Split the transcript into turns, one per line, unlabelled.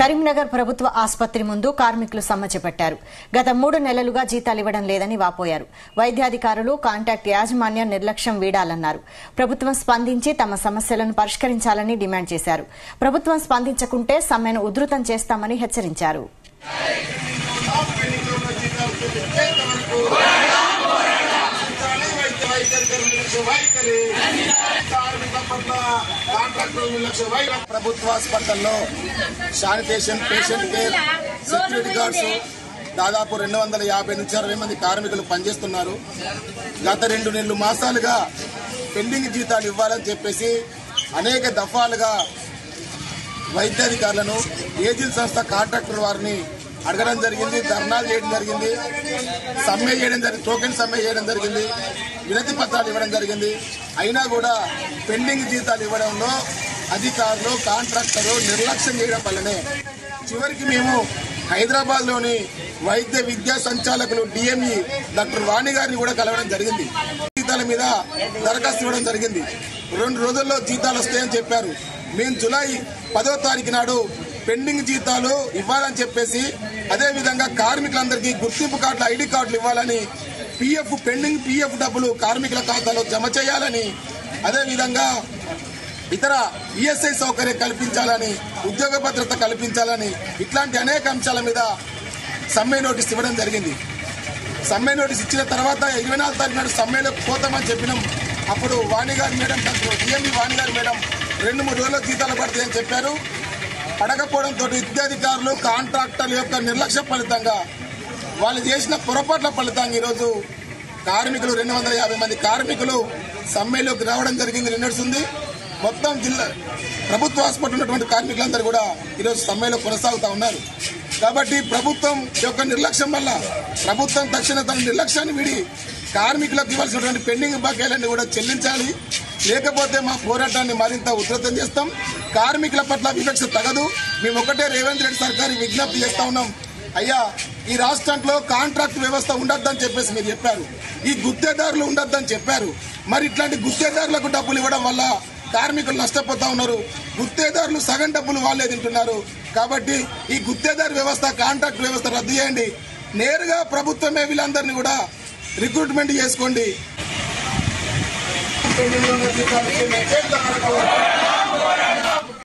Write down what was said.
కరీంనగర్ ప్రభుత్వ ఆసుపత్రి ముందు కార్మికులు సమ్మె చేపట్టారు. గత 3 నెలలుగా జీతాలు ఇవ్వడం లేదని వాపోయారు. వైద్యాధికారులు కాంట్రాక్ట్ యాజమాన్యం నిర్లక్ష్యం వీడాలన్నారు. ప్రభుత్వం స్పందించి తమ సమస్యలను పరిష్కరించాలని డిమాండ్ చేశారు. ప్రభుత్వం స్పందించకుంటే సమ్మెను ఉధృతం చేస్తామని హెచ్చరించారు.
ప్రభుత్వ హాస్పిటల్లో sanitation, patient care, security guards దాదాపు 250 నుంచి 60 మంది కార్మికులు పనిచేస్తున్నారు. గత 2 మాసాలుగా పెండింగ్ జీతాలు ఇవ్వాలని చెప్పేసి అనేక దఫాలుగా వైద్యాధికారులను, ఏజెన్సీ సంస్థ కాంట్రాక్టర్ వారిని అడగడం జరిగింది, ధర్నాలు చేయడం జరిగింది, సమ్మె చేయడం జరిగింది, టోకెన్ సమ్మె చేయడం జరిగింది, వినతి పత్రాలు ఇవ్వడం జరిగింది. అయినా కూడా పెండింగ్ జీతాలు ఇవ్వడంలో అధికారులు, కాంట్రాక్టర్లు నిర్లక్ష్యం చేయడం వల్లనే చివరికి మేము హైదరాబాద్ లోని వైద్య విద్యా సంచాలకులు డిఎంఈ డాక్టర్ వాణి గారిని కూడా కలవడం జరిగింది. జీతాల మీద దరఖాస్తు ఇవ్వడం జరిగింది. 2 రోజుల్లో జీతాలు వస్తాయని చెప్పారు. మేము జూలై 10వ తారీఖు నాడు పెండింగ్ జీతాలు ఇవ్వాలని చెప్పేసి, అదేవిధంగా కార్మికులందరికీ గుర్తింపు కార్డులు, ఐడి కార్డులు ఇవ్వాలని, పెండింగ్ పిఎఫ్ డబ్బులు కార్మికుల ఖాతాలో జమ చేయాలని, అదేవిధంగా ఇతర ఈఎస్ఐ సౌకర్యం కల్పించాలని, ఉద్యోగ భద్రత కల్పించాలని, ఇట్లాంటి అనేక అంశాల మీద సమ్మె నోటీస్ ఇవ్వడం జరిగింది. సమ్మె నోటీస్ ఇచ్చిన తర్వాత 24వ తారీఖు నాడు సమ్మెలోకి పోతామని చెప్పినాం. అప్పుడు వాణి గారి మేడం, డిఎంఈ వాణి గారి మేడం 2-3 రోజుల్లో జీతాలు పడతాయని చెప్పారు. అడగపోవడంతో విద్యాధికారులు, కాంట్రాక్టర్ల యొక్క నిర్లక్ష్య ఫలితంగా, వాళ్ళు చేసిన పొరపాట్ల ఫలితంగా ఈరోజు కార్మికులు 250 మంది కార్మికులు సమ్మెలోకి రావడం జరిగింది. నిన్నడుస్తుంది మొత్తం జిల్లా ప్రభుత్వ హాస్పిటల్ ఉన్నటువంటి కార్మికులందరూ కూడా ఈరోజు సమ్మెలో కొనసాగుతూ ఉన్నారు. కాబట్టి ప్రభుత్వం యొక్క నిర్లక్ష్యం వల్ల ప్రభుత్వం తక్షణ తన నిర్లక్ష్యాన్ని విడి కార్మికులకు ఇవ్వాల్సినటువంటి పెండింగ్ బకాయిలన్నీ కూడా చెల్లించాలి. లేకపోతే మా పోరాటాన్ని మరింత ఉధృతం చేస్తాం. కార్మికుల పట్ల వివక్ష తగదు. మేము ఒకటే రేవంత్ రెడ్డి సర్కారు విజ్ఞప్తి చేస్తా ఉన్నాం. అయ్యా, ఈ రాష్ట్రంలో కాంట్రాక్ట్ వ్యవస్థ ఉండొద్దని చెప్పేసి మీరు చెప్పారు. ఈ గుత్తేదారులు ఉండొద్దని చెప్పారు. మరి ఇట్లాంటి గుత్తేదారులకు డబ్బులు ఇవ్వడం వల్ల కార్మికులు నష్టపోతా ఉన్నారు. గుత్తేదారులు సగం డబ్బులు వాళ్ళే తింటున్నారు. కాబట్టి ఈ గుత్తేదారు వ్యవస్థ, కాంట్రాక్ట్ వ్యవస్థ రద్దు చేయండి. నేరుగా ప్రభుత్వమే వీళ్ళందరినీ కూడా రిక్రూట్మెంట్ చేసుకోండి.